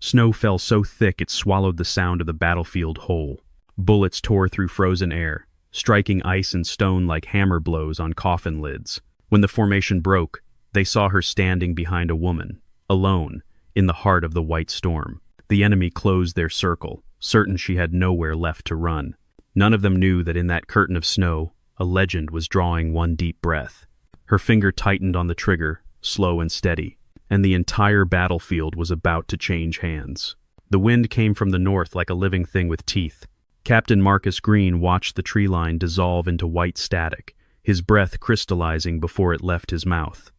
Snow fell so thick it swallowed the sound of the battlefield whole. Bullets tore through frozen air, striking ice and stone like hammer blows on coffin lids. When the formation broke, they saw her standing behind a woman, alone, in the heart of the white storm. The enemy closed their circle, certain she had nowhere left to run. None of them knew that in that curtain of snow, a legend was drawing one deep breath. Her finger tightened on the trigger, slow and steady, and the entire battlefield was about to change hands. The wind came from the north like a living thing with teeth. Captain Marcus Green watched the tree line dissolve into white static, his breath crystallizing before it left his mouth.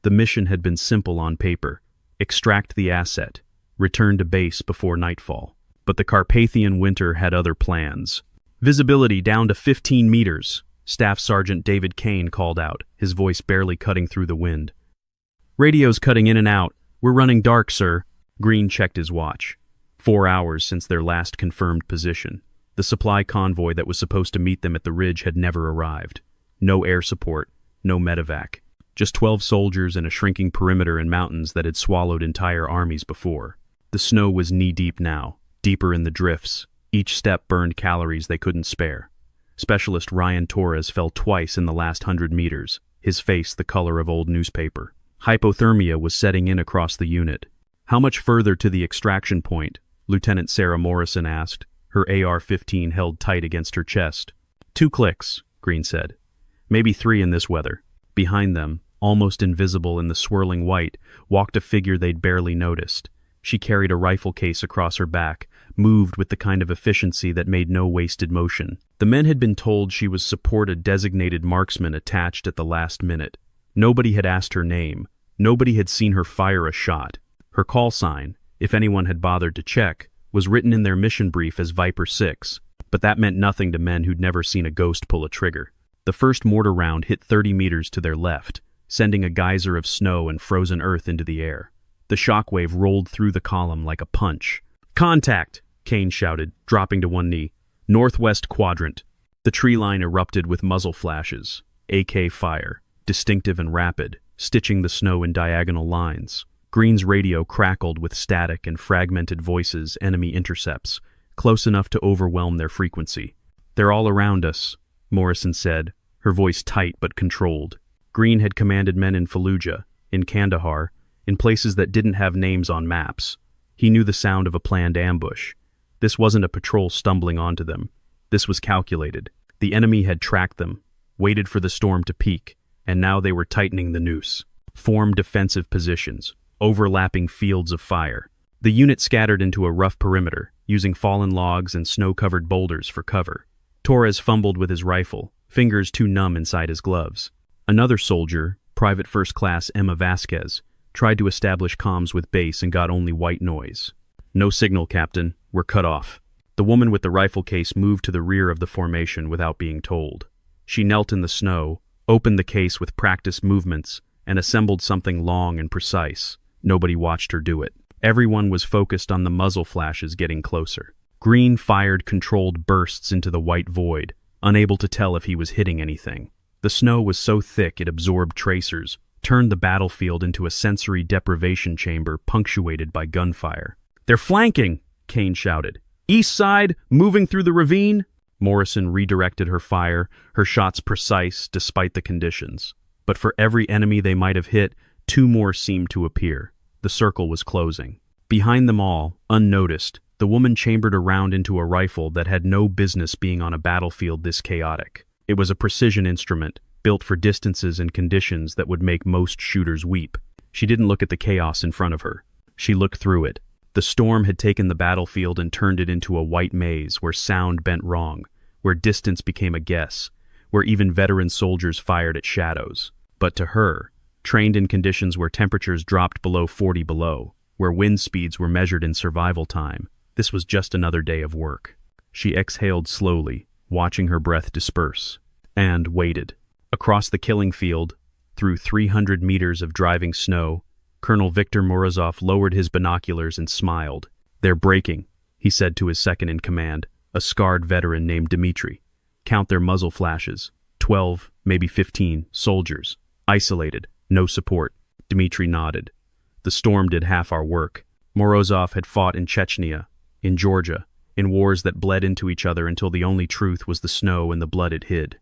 The mission had been simple on paper: extract the asset, return to base before nightfall. But the Carpathian winter had other plans. "Visibility down to 15 meters, Staff Sergeant David Kane called out, his voice barely cutting through the wind. "Radio's cutting in and out. We're running dark, sir." Green checked his watch. 4 hours since their last confirmed position. The supply convoy that was supposed to meet them at the ridge had never arrived. No air support, no medevac. Just 12 soldiers and a shrinking perimeter in mountains that had swallowed entire armies before. The snow was knee-deep now, deeper in the drifts. Each step burned calories they couldn't spare. Specialist Ryan Torres fell twice in the last 100 meters, his face the color of old newspaper. Hypothermia was setting in across the unit. "How much further to the extraction point?" Lieutenant Sarah Morrison asked, her AR-15 held tight against her chest. 2 clicks, Green said. "Maybe 3 in this weather." Behind them, almost invisible in the swirling white, walked a figure they'd barely noticed. She carried a rifle case across her back, moved with the kind of efficiency that made no wasted motion. The men had been told she was support a designated marksman attached at the last minute. Nobody had asked her name. Nobody had seen her fire a shot. Her call sign, if anyone had bothered to check, was written in their mission brief as Viper 6, but that meant nothing to men who'd never seen a ghost pull a trigger. The first mortar round hit 30 meters to their left, sending a geyser of snow and frozen earth into the air. The shockwave rolled through the column like a punch. "Contact!" Kane shouted, dropping to one knee. "Northwest quadrant." The tree line erupted with muzzle flashes. AK fire, distinctive and rapid, stitching the snow in diagonal lines. Green's radio crackled with static and fragmented voices, enemy intercepts, close enough to overwhelm their frequency. "They're all around us," Morrison said, her voice tight but controlled. Green had commanded men in Fallujah, in Kandahar, in places that didn't have names on maps. He knew the sound of a planned ambush. This wasn't a patrol stumbling onto them. This was calculated. The enemy had tracked them, waited for the storm to peak, and now they were tightening the noose. Formed defensive positions, overlapping fields of fire. The unit scattered into a rough perimeter, using fallen logs and snow-covered boulders for cover. Torres fumbled with his rifle, fingers too numb inside his gloves. Another soldier, Private First Class Emma Vasquez, tried to establish comms with base and got only white noise. "No signal, Captain. We're cut off." The woman with the rifle case moved to the rear of the formation without being told. She knelt in the snow, opened the case with practiced movements, and assembled something long and precise. Nobody watched her do it. Everyone was focused on the muzzle flashes getting closer. Green fired controlled bursts into the white void, unable to tell if he was hitting anything. The snow was so thick it absorbed tracers, turned the battlefield into a sensory deprivation chamber punctuated by gunfire. "They're flanking!" Kane shouted. "East side, moving through the ravine!" Morrison redirected her fire, her shots precise despite the conditions. But for every enemy they might have hit, 2 more seemed to appear. The circle was closing. Behind them all, unnoticed, the woman chambered a round into a rifle that had no business being on a battlefield this chaotic. It was a precision instrument, built for distances and conditions that would make most shooters weep. She didn't look at the chaos in front of her. She looked through it. The storm had taken the battlefield and turned it into a white maze where sound bent wrong, where distance became a guess, where even veteran soldiers fired at shadows. But to her, trained in conditions where temperatures dropped below 40 below, where wind speeds were measured in survival time, this was just another day of work. She exhaled slowly, watching her breath disperse, and waited. Across the killing field, through 300 meters of driving snow, Colonel Viktor Morozov lowered his binoculars and smiled. "They're breaking," he said to his second-in-command, a scarred veteran named Dmitri. "Count their muzzle flashes. 12, maybe 15, soldiers. Isolated, no support." Dmitri nodded. "The storm did half our work. Morozov had fought in Chechnya, in Georgia, in wars that bled into each other until the only truth was the snow and the blood it hid.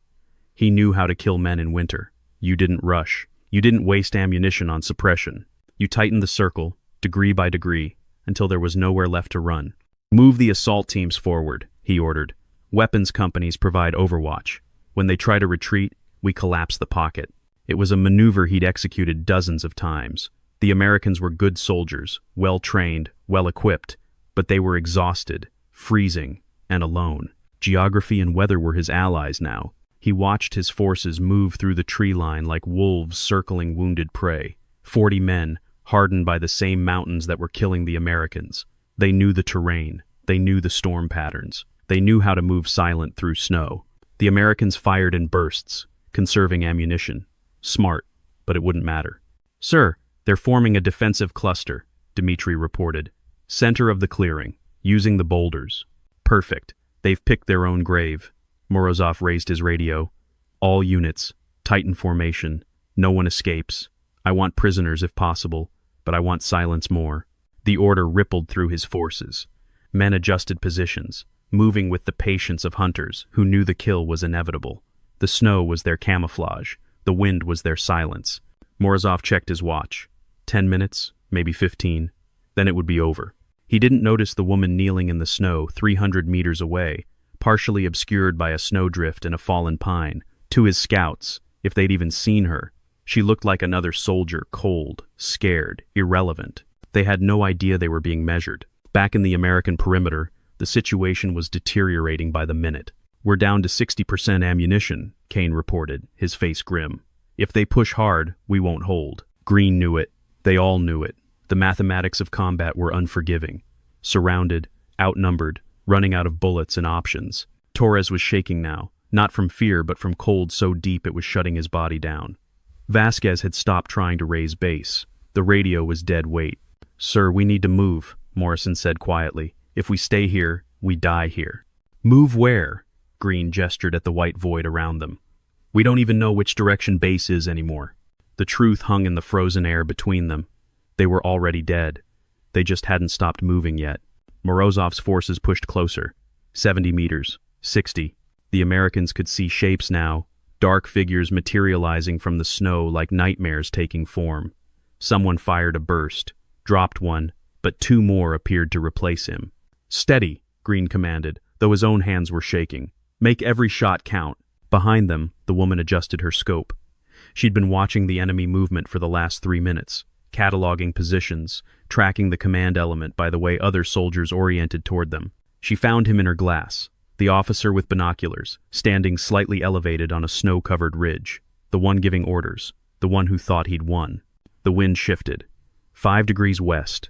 He knew how to kill men in winter. You didn't rush. You didn't waste ammunition on suppression. You tightened the circle, degree by degree, until there was nowhere left to run. Move the assault teams forward, he ordered. Weapons companies provide overwatch. When they try to retreat, we collapse the pocket. It was a maneuver he'd executed dozens of times. The Americans were good soldiers, well-trained, well-equipped, but they were exhausted, freezing, and alone. Geography and weather were his allies now. He watched his forces move through the tree line like wolves circling wounded prey. 40 men, hardened by the same mountains that were killing the Americans. They knew the terrain. They knew the storm patterns. They knew how to move silent through snow. The Americans fired in bursts, conserving ammunition. Smart, but it wouldn't matter. "Sir, they're forming a defensive cluster," Dmitri reported. "Center of the clearing, using the boulders." "Perfect. They've picked their own grave." Morozov raised his radio. "All units, tighten formation. No one escapes. I want prisoners if possible, but I want silence more." The order rippled through his forces. Men adjusted positions, moving with the patience of hunters who knew the kill was inevitable. The snow was their camouflage. The wind was their silence. Morozov checked his watch. 10 minutes, maybe 15. Then it would be over. He didn't notice the woman kneeling in the snow 300 meters away, partially obscured by a snowdrift and a fallen pine. To his scouts, if they'd even seen her, she looked like another soldier, cold, scared, irrelevant. They had no idea they were being measured. Back in the American perimeter, the situation was deteriorating by the minute. "We're down to 60% ammunition," Kane reported, his face grim. "If they push hard, we won't hold." Green knew it. They all knew it. The mathematics of combat were unforgiving. Surrounded, outnumbered, running out of bullets and options. Torres was shaking now, not from fear but from cold so deep it was shutting his body down. Vasquez had stopped trying to raise base. The radio was dead weight. "Sir, we need to move," Morrison said quietly. "If we stay here, we die here." "Move where?" Green gestured at the white void around them. "We don't even know which direction base is anymore." The truth hung in the frozen air between them. They were already dead. They just hadn't stopped moving yet. Morozov's forces pushed closer. 70 meters. 60. The Americans could see shapes now, dark figures materializing from the snow like nightmares taking form. Someone fired a burst, dropped one, but 2 more appeared to replace him. "Steady," Green commanded, though his own hands were shaking. "Make every shot count." Behind them, the woman adjusted her scope. She'd been watching the enemy movement for the last 3 minutes, cataloging positions, tracking the command element by the way other soldiers oriented toward them. She found him in her glass, the officer with binoculars, standing slightly elevated on a snow-covered ridge, the one giving orders, the one who thought he'd won. The wind shifted. 5 degrees west,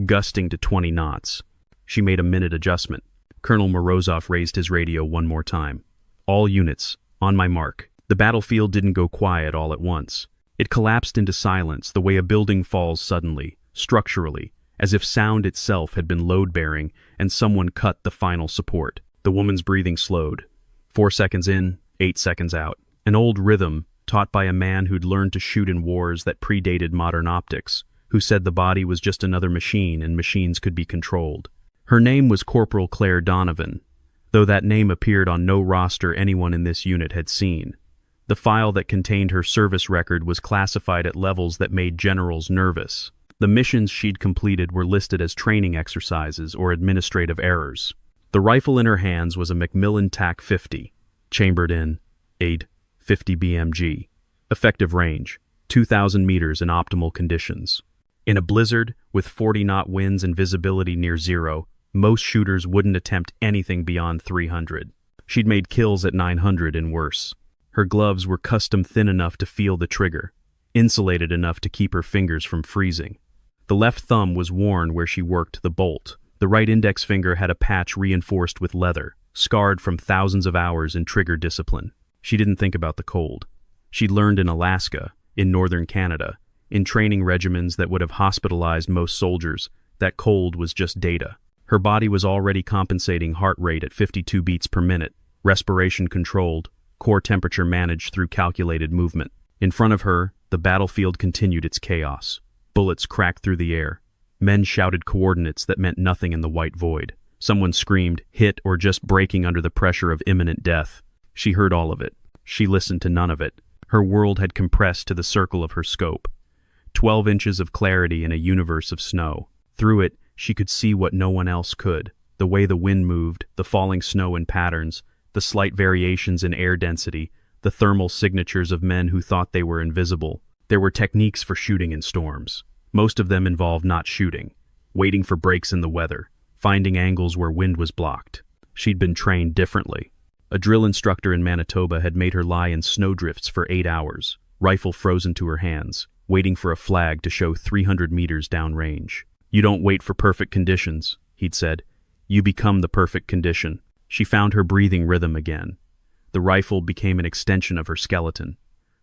gusting to 20 knots. She made a minute adjustment. Colonel Morozov raised his radio one more time. "All units, on my mark." The battlefield didn't go quiet all at once. It collapsed into silence the way a building falls suddenly, structurally, as if sound itself had been load-bearing and someone cut the final support. The woman's breathing slowed. 4 seconds in, 8 seconds out. An old rhythm taught by a man who'd learned to shoot in wars that predated modern optics, who said the body was just another machine and machines could be controlled. Her name was Corporal Claire Donovan, though that name appeared on no roster anyone in this unit had seen. The file that contained her service record was classified at levels that made generals nervous. The missions she'd completed were listed as training exercises or administrative errors. The rifle in her hands was a Macmillan TAC-50, chambered in .50 BMG. Effective range, 2,000 meters in optimal conditions. In a blizzard, with 40-knot winds and visibility near zero, most shooters wouldn't attempt anything beyond 300. She'd made kills at 900 and worse. Her gloves were custom thin enough to feel the trigger, insulated enough to keep her fingers from freezing. The left thumb was worn where she worked the bolt. The right index finger had a patch reinforced with leather, scarred from thousands of hours in trigger discipline. She didn't think about the cold. She'd learned in Alaska, in northern Canada, in training regimens that would have hospitalized most soldiers, that cold was just data. Her body was already compensating heart rate at 52 beats per minute, respiration controlled, core temperature managed through calculated movement. In front of her, the battlefield continued its chaos. Bullets cracked through the air. Men shouted coordinates that meant nothing in the white void. Someone screamed, hit, or just breaking under the pressure of imminent death. She heard all of it. She listened to none of it. Her world had compressed to the circle of her scope. 12 inches of clarity in a universe of snow. Through it, she could see what no one else could. The way the wind moved, the falling snow in patterns, the slight variations in air density, the thermal signatures of men who thought they were invisible. There were techniques for shooting in storms. Most of them involved not shooting, waiting for breaks in the weather, finding angles where wind was blocked. She'd been trained differently. A drill instructor in Manitoba had made her lie in snowdrifts for 8 hours, rifle frozen to her hands, waiting for a flag to show 300 meters downrange. "You don't wait for perfect conditions," he'd said. "You become the perfect condition." She found her breathing rhythm again. The rifle became an extension of her skeleton.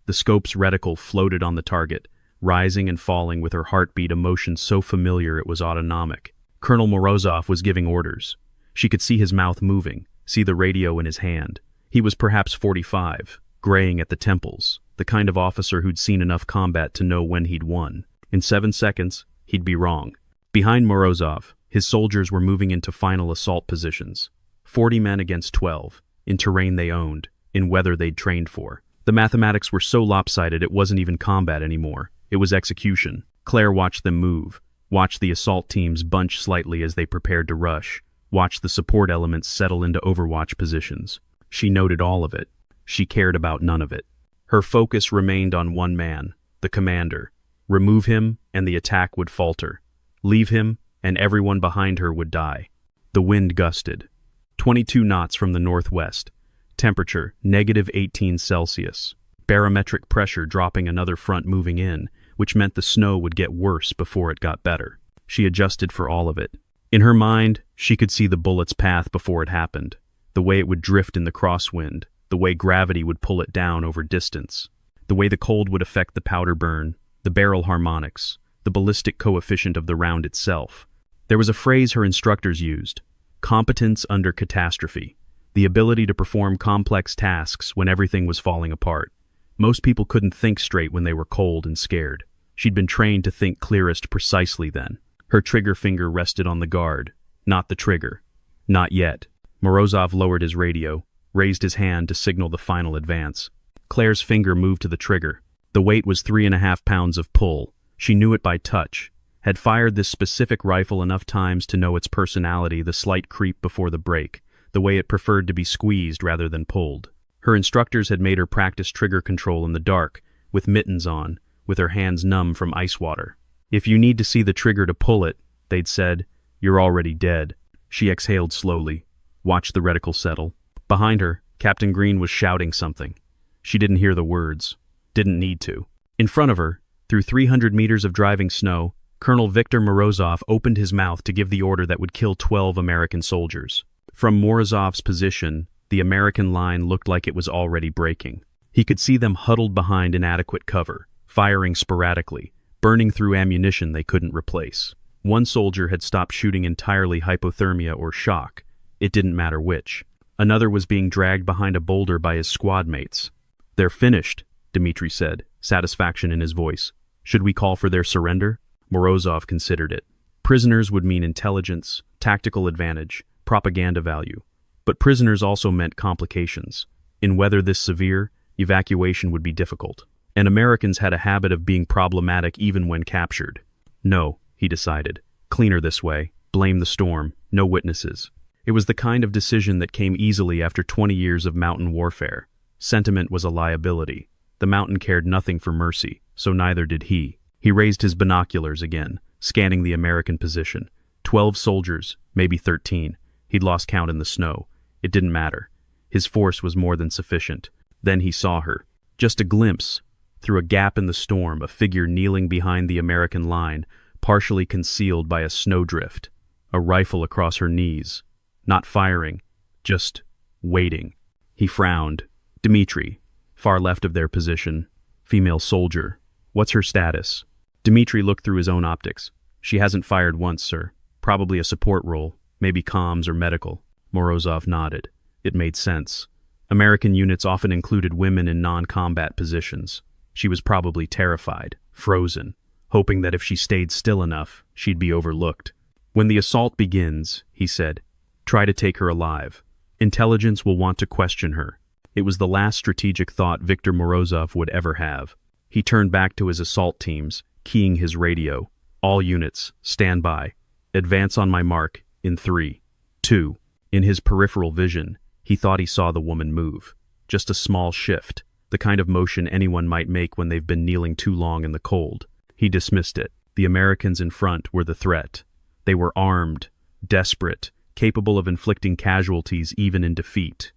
The scope's reticle floated on the target, rising and falling with her heartbeat, a motion so familiar it was autonomic. Colonel Morozov was giving orders. She could see his mouth moving, see the radio in his hand. He was perhaps 45, graying at the temples, the kind of officer who'd seen enough combat to know when he'd won. In 7 seconds, he'd be wrong. Behind Morozov, his soldiers were moving into final assault positions. 40 men against 12, in terrain they owned, in weather they'd trained for. The mathematics were so lopsided it wasn't even combat anymore. It was execution. Claire watched them move, watched the assault teams bunch slightly as they prepared to rush, watched the support elements settle into overwatch positions. She noted all of it. She cared about none of it. Her focus remained on one man, the commander. Remove him, and the attack would falter. Leave him, and everyone behind her would die. The wind gusted. 22 knots from the northwest. Temperature, -18 Celsius. Barometric pressure dropping, another front moving in, which meant the snow would get worse before it got better. She adjusted for all of it. In her mind, she could see the bullet's path before it happened, the way it would drift in the crosswind, the way gravity would pull it down over distance, the way the cold would affect the powder burn, the barrel harmonics, the ballistic coefficient of the round itself. There was a phrase her instructors used: competence under catastrophe, the ability to perform complex tasks when everything was falling apart. Most people couldn't think straight when they were cold and scared. She'd been trained to think clearest precisely then. Her trigger finger rested on the guard, not the trigger. Not yet. Morozov lowered his radio, raised his hand to signal the final advance. Claire's finger moved to the trigger. The weight was 3.5 pounds of pull. She knew it by touch, had fired this specific rifle enough times to know its personality, the slight creep before the break, the way it preferred to be squeezed rather than pulled. Her instructors had made her practice trigger control in the dark, with mittens on, with her hands numb from ice water. If you need to see the trigger to pull it, they'd said, you're already dead. She exhaled slowly, watched the reticle settle. Behind her, Captain Green was shouting something. She didn't hear the words, didn't need to. In front of her, through 300 meters of driving snow, Colonel Viktor Morozov opened his mouth to give the order that would kill 12 American soldiers. From Morozov's position, the American line looked like it was already breaking. He could see them huddled behind inadequate cover, firing sporadically, burning through ammunition they couldn't replace. One soldier had stopped shooting entirely, hypothermia or shock. It didn't matter which. Another was being dragged behind a boulder by his squad mates. They're finished, Dmitri said, satisfaction in his voice. Should we call for their surrender? Morozov considered it. Prisoners would mean intelligence, tactical advantage, propaganda value. But prisoners also meant complications. In weather this severe, evacuation would be difficult. And Americans had a habit of being problematic even when captured. No, he decided. Cleaner this way. Blame the storm. No witnesses. It was the kind of decision that came easily after 20 years of mountain warfare. Sentiment was a liability. The mountain cared nothing for mercy, so neither did he. He raised his binoculars again, scanning the American position. 12 soldiers, maybe 13. He'd lost count in the snow. It didn't matter. His force was more than sufficient. Then he saw her. Just a glimpse. Through a gap in the storm, a figure kneeling behind the American line, partially concealed by a snowdrift. A rifle across her knees. Not firing, just waiting. He frowned. Dmitri, far left of their position. Female soldier. What's her status? Dmitri looked through his own optics. She hasn't fired once, sir. Probably a support role, maybe comms or medical. Morozov nodded. It made sense. American units often included women in non-combat positions. She was probably terrified, frozen, hoping that if she stayed still enough, she'd be overlooked. "When the assault begins," he said, "try to take her alive. Intelligence will want to question her." It was the last strategic thought Viktor Morozov would ever have. He turned back to his assault teams, keying his radio. "All units, stand by. Advance on my mark, in 3, 2. In his peripheral vision, he thought he saw the woman move. Just a small shift, the kind of motion anyone might make when they've been kneeling too long in the cold. He dismissed it. The Americans in front were the threat. They were armed, desperate, capable of inflicting casualties even in defeat.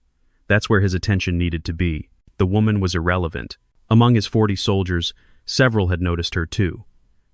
That's where his attention needed to be. The woman was irrelevant. Among his 40 soldiers, several had noticed her too.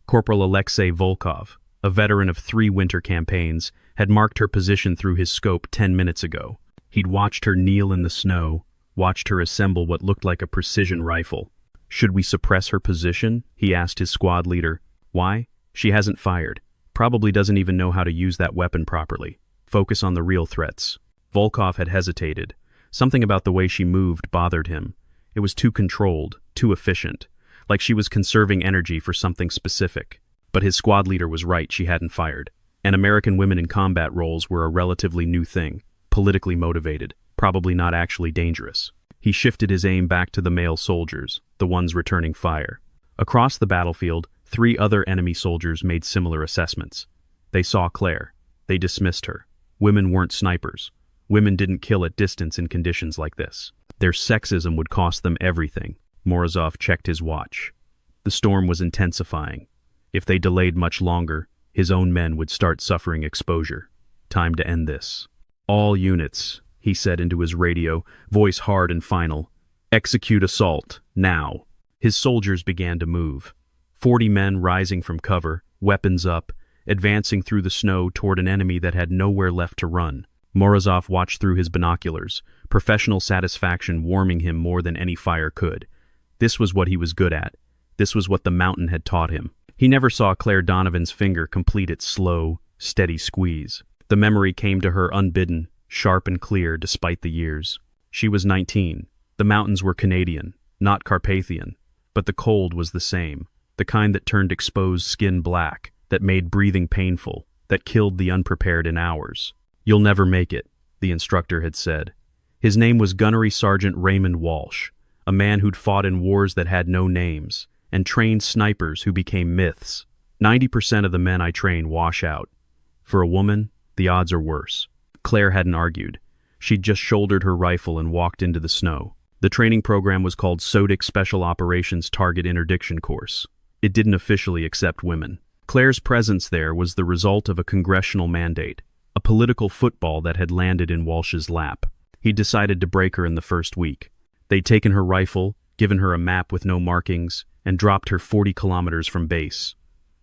Corporal Alexei Volkov, a veteran of 3 winter campaigns, had marked her position through his scope 10 minutes ago. He'd watched her kneel in the snow, watched her assemble what looked like a precision rifle. "Should we suppress her position?" he asked his squad leader. "Why? She hasn't fired. Probably doesn't even know how to use that weapon properly. Focus on the real threats." Volkov had hesitated. Something about the way she moved bothered him. It was too controlled, too efficient, like she was conserving energy for something specific. But his squad leader was right, she hadn't fired. And American women in combat roles were a relatively new thing, politically motivated, probably not actually dangerous. He shifted his aim back to the male soldiers, the ones returning fire. Across the battlefield, 3 other enemy soldiers made similar assessments. They saw Claire. They dismissed her. Women weren't snipers. Women didn't kill at distance in conditions like this. Their sexism would cost them everything. Morozov checked his watch. The storm was intensifying. If they delayed much longer, his own men would start suffering exposure. Time to end this. "All units," he said into his radio, voice hard and final. "Execute assault, now." His soldiers began to move. 40 men rising from cover, weapons up, advancing through the snow toward an enemy that had nowhere left to run. Morozov watched through his binoculars, professional satisfaction warming him more than any fire could. This was what he was good at. This was what the mountain had taught him. He never saw Claire Donovan's finger complete its slow, steady squeeze. The memory came to her unbidden, sharp and clear despite the years. She was 19. The mountains were Canadian, not Carpathian, but the cold was the same, the kind that turned exposed skin black, that made breathing painful, that killed the unprepared in hours. "You'll never make it," the instructor had said. His name was Gunnery Sergeant Raymond Walsh, a man who'd fought in wars that had no names, and trained snipers who became myths. 90% of the men I train wash out. For a woman, the odds are worse. Claire hadn't argued. She'd just shouldered her rifle and walked into the snow. The training program was called SODIC Special Operations Target Interdiction Course. It didn't officially accept women. Claire's presence there was the result of a congressional mandate, a political football that had landed in Walsh's lap. He decided to break her in the first week. They'd taken her rifle, given her a map with no markings, and dropped her 40 kilometers from base.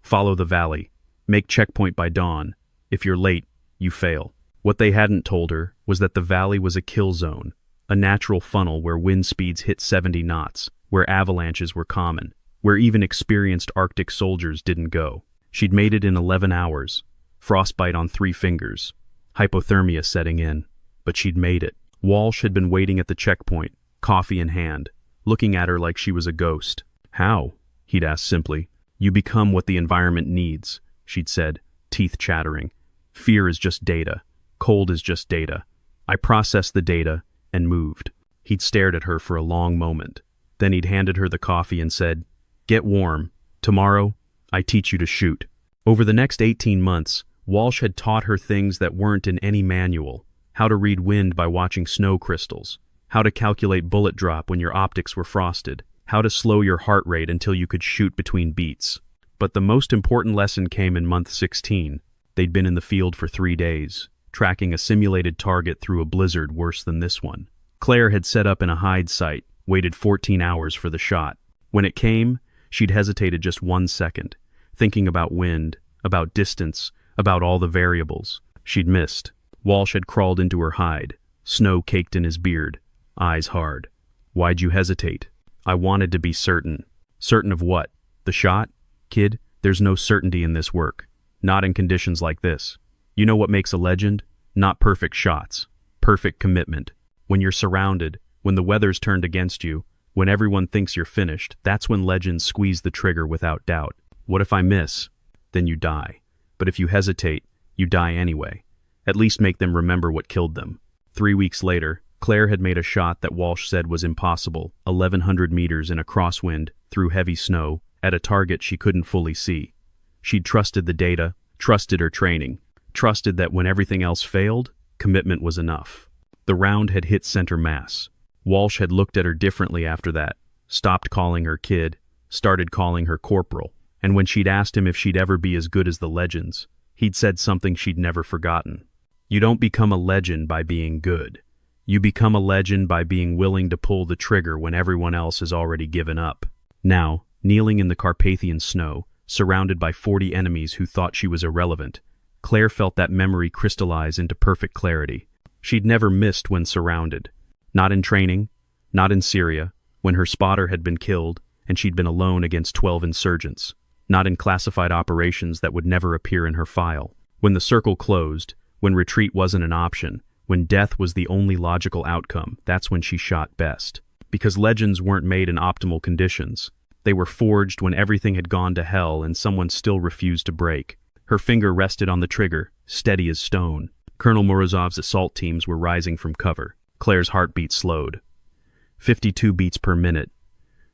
"Follow the valley. Make checkpoint by dawn. If you're late, you fail." What they hadn't told her was that the valley was a kill zone, a natural funnel where wind speeds hit 70 knots, where avalanches were common, where even experienced Arctic soldiers didn't go. She'd made it in 11 hours, frostbite on 3 fingers, hypothermia setting in, but she'd made it. Walsh had been waiting at the checkpoint, coffee in hand, looking at her like she was a ghost. "How?" he'd asked simply. "You become what the environment needs," she'd said, teeth chattering. "Fear is just data. Cold is just data. I processed the data and moved." He'd stared at her for a long moment. Then he'd handed her the coffee and said, "Get warm. Tomorrow, I teach you to shoot." Over the next 18 months, Walsh had taught her things that weren't in any manual. How to read wind by watching snow crystals. How to calculate bullet drop when your optics were frosted. How to slow your heart rate until you could shoot between beats. But the most important lesson came in month 16. They'd been in the field for 3 days, tracking a simulated target through a blizzard worse than this one. Claire had set up in a hide site, waited 14 hours for the shot. When it came, she'd hesitated just 1 second, thinking about wind, about distance, about all the variables. She'd missed. Walsh had crawled into her hide, snow caked in his beard, eyes hard. "Why'd you hesitate?" "I wanted to be certain." "Certain of what? The shot? Kid, there's no certainty in this work. Not in conditions like this. You know what makes a legend? Not perfect shots. Perfect commitment. When you're surrounded, when the weather's turned against you, when everyone thinks you're finished, that's when legends squeeze the trigger without doubt. What if I miss? Then you die. But if you hesitate, you die anyway. At least make them remember what killed them. 3 weeks later, Claire had made a shot that Walsh said was impossible, 1,100 meters in a crosswind, through heavy snow, at a target she couldn't fully see. She'd trusted the data, trusted her training, trusted that when everything else failed, commitment was enough. The round had hit center mass. Walsh had looked at her differently after that, stopped calling her kid, started calling her corporal, and when she'd asked him if she'd ever be as good as the legends, he'd said something she'd never forgotten. You don't become a legend by being good. You become a legend by being willing to pull the trigger when everyone else has already given up. Now, kneeling in the Carpathian snow, surrounded by 40 enemies who thought she was irrelevant, Claire felt that memory crystallize into perfect clarity. She'd never missed when surrounded. Not in training, not in Syria, when her spotter had been killed and she'd been alone against 12 insurgents. Not in classified operations that would never appear in her file. When the circle closed, when retreat wasn't an option, when death was the only logical outcome, that's when she shot best. Because legends weren't made in optimal conditions. They were forged when everything had gone to hell and someone still refused to break. Her finger rested on the trigger, steady as stone. Colonel Morozov's assault teams were rising from cover. Claire's heartbeat slowed. 52 beats per minute.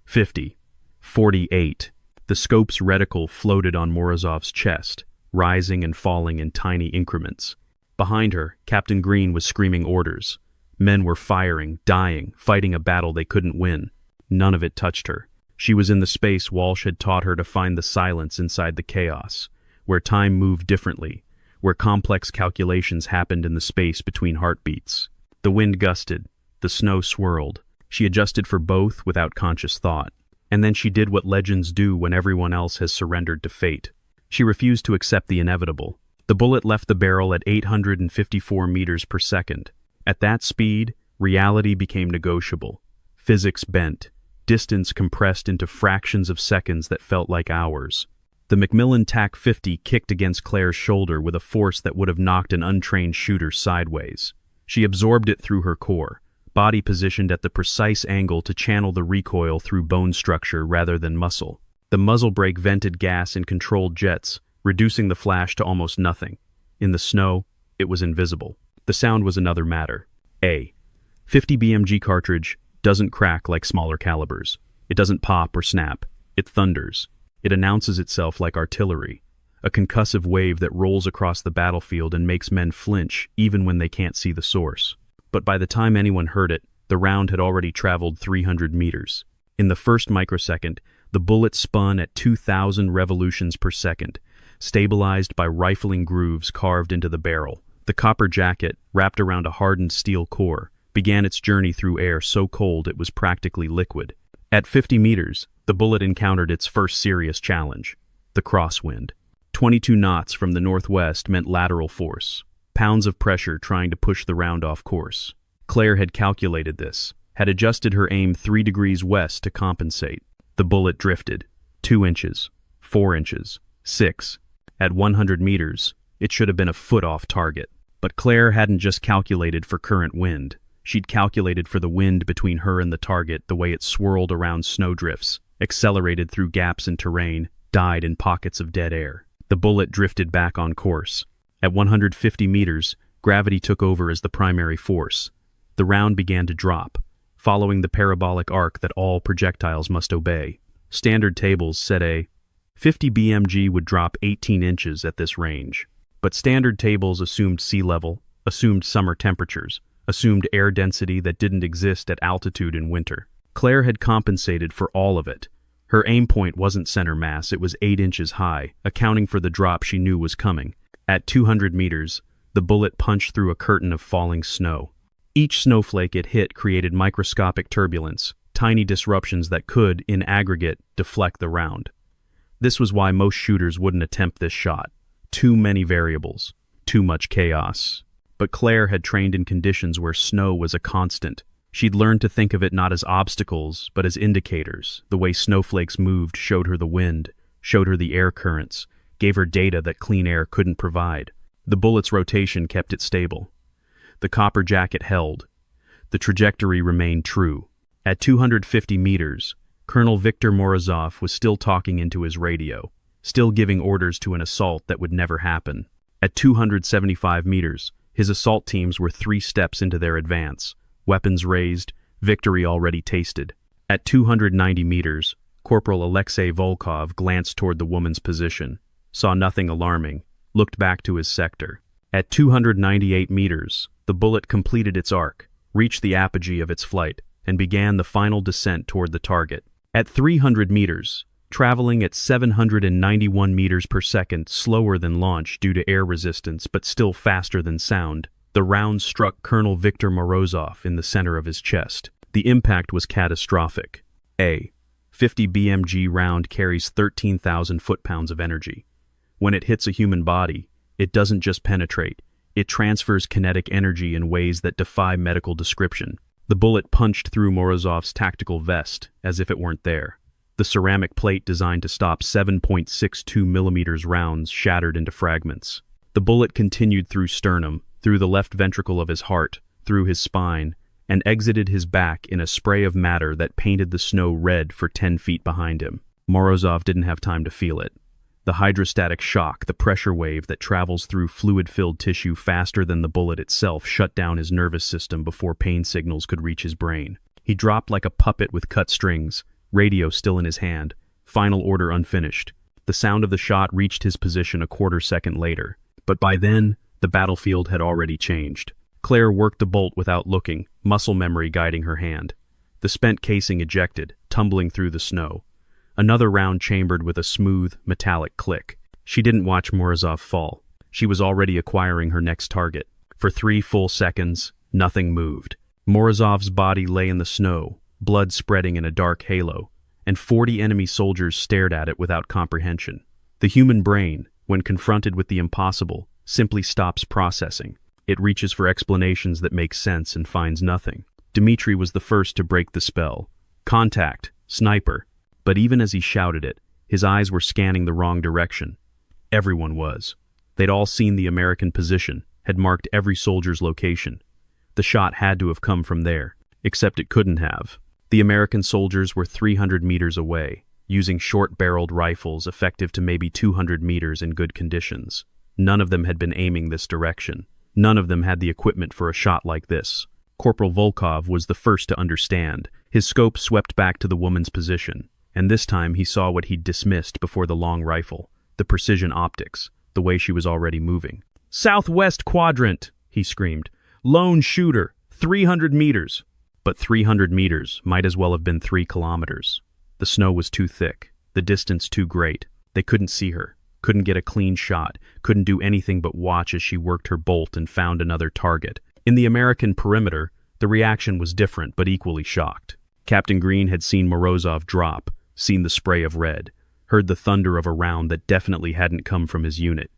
50. 48. The scope's reticle floated on Morozov's chest, rising and falling in tiny increments. Behind her, Captain Green was screaming orders. Men were firing, dying, fighting a battle they couldn't win. None of it touched her. She was in the space Walsh had taught her to find the silence inside the chaos, where time moved differently, where complex calculations happened in the space between heartbeats. The wind gusted, the snow swirled. She adjusted for both without conscious thought. And then she did what legends do when everyone else has surrendered to fate. She refused to accept the inevitable. The bullet left the barrel at 854 meters per second. At that speed, reality became negotiable. Physics bent. Distance compressed into fractions of seconds that felt like hours. The Macmillan TAC-50 kicked against Claire's shoulder with a force that would have knocked an untrained shooter sideways. She absorbed it through her core, body positioned at the precise angle to channel the recoil through bone structure rather than muscle. The muzzle brake vented gas in controlled jets, reducing the flash to almost nothing. In the snow, it was invisible. The sound was another matter. 50 BMG cartridge doesn't crack like smaller calibers. It doesn't pop or snap. It thunders. It announces itself like artillery, a concussive wave that rolls across the battlefield and makes men flinch even when they can't see the source. But by the time anyone heard it, the round had already traveled 300 meters. In the first microsecond, the bullet spun at 2,000 revolutions per second, stabilized by rifling grooves carved into the barrel. The copper jacket, wrapped around a hardened steel core, began its journey through air so cold it was practically liquid. At 50 meters, the bullet encountered its first serious challenge, the crosswind. 22 knots from the northwest meant lateral force, pounds of pressure trying to push the round off course. Claire had calculated this, had adjusted her aim 3 degrees west to compensate. The bullet drifted. 2 inches, 4 inches, 6. At 100 meters, it should have been a foot off target. But Claire hadn't just calculated for current wind. She'd calculated for the wind between her and the target, the way it swirled around snowdrifts, accelerated through gaps in terrain, died in pockets of dead air. The bullet drifted back on course. At 150 meters, gravity took over as the primary force. The round began to drop, following the parabolic arc that all projectiles must obey. Standard tables said a 50 BMG would drop 18 inches at this range. But standard tables assumed sea level, assumed summer temperatures, assumed air density that didn't exist at altitude in winter. Claire had compensated for all of it. Her aim point wasn't center mass, it was 8 inches high, accounting for the drop she knew was coming. At 200 meters, the bullet punched through a curtain of falling snow. Each snowflake it hit created microscopic turbulence, tiny disruptions that could, in aggregate, deflect the round. This was why most shooters wouldn't attempt this shot. Too many variables, too much chaos. But Claire had trained in conditions where snow was a constant. She'd learned to think of it not as obstacles, but as indicators. The way snowflakes moved showed her the wind, showed her the air currents, gave her data that clean air couldn't provide. The bullet's rotation kept it stable. The copper jacket held. The trajectory remained true. At 250 meters, Colonel Viktor Morozov was still talking into his radio. still giving orders to an assault that would never happen. At 275 meters, his assault teams were 3 steps into their advance, weapons raised, victory already tasted. At 290 meters, Corporal Alexei Volkov glanced toward the woman's position, saw nothing alarming, looked back to his sector. At 298 meters, the bullet completed its arc, reached the apogee of its flight, and began the final descent toward the target. At 300 meters, traveling at 791 meters per second, slower than launch due to air resistance but still faster than sound, the round struck Colonel Viktor Morozov in the center of his chest. The impact was catastrophic. A 50 BMG round carries 13,000 foot-pounds of energy. When it hits a human body, it doesn't just penetrate, it transfers kinetic energy in ways that defy medical description. The bullet punched through Morozov's tactical vest as if it weren't there. The ceramic plate designed to stop 7.62 millimeters rounds shattered into fragments. The bullet continued through sternum, through the left ventricle of his heart, through his spine, and exited his back in a spray of matter that painted the snow red for 10 feet behind him. Morozov didn't have time to feel it. The hydrostatic shock, the pressure wave that travels through fluid-filled tissue faster than the bullet itself, shut down his nervous system before pain signals could reach his brain. He dropped like a puppet with cut strings, radio still in his hand, final order unfinished. The sound of the shot reached his position a quarter second later, but by then, the battlefield had already changed. Claire worked the bolt without looking, muscle memory guiding her hand. The spent casing ejected, tumbling through the snow. Another round chambered with a smooth, metallic click. She didn't watch Morozov fall. She was already acquiring her next target. For 3 full seconds, nothing moved. Morozov's body lay in the snow, blood spreading in a dark halo, and 40 enemy soldiers stared at it without comprehension. The human brain, when confronted with the impossible, simply stops processing. It reaches for explanations that make sense and finds nothing. Dmitri was the first to break the spell. Contact, sniper. But even as he shouted it, his eyes were scanning the wrong direction. Everyone was. They'd all seen the American position, had marked every soldier's location. The shot had to have come from there, except it couldn't have. The American soldiers were 300 meters away, using short-barreled rifles effective to maybe 200 meters in good conditions. None of them had been aiming this direction. None of them had the equipment for a shot like this. Corporal Volkov was the first to understand. His scope swept back to the woman's position, and this time he saw what he'd dismissed before the long rifle, the precision optics, the way she was already moving. "Southwest quadrant," he screamed. "Lone shooter, 300 meters. But 300 meters might as well have been 3 kilometers. The snow was too thick, the distance too great. They couldn't see her, couldn't get a clean shot, couldn't do anything but watch as she worked her bolt and found another target. In the American perimeter, the reaction was different but equally shocked. Captain Green had seen Morozov drop, seen the spray of red, heard the thunder of a round that definitely hadn't come from his unit.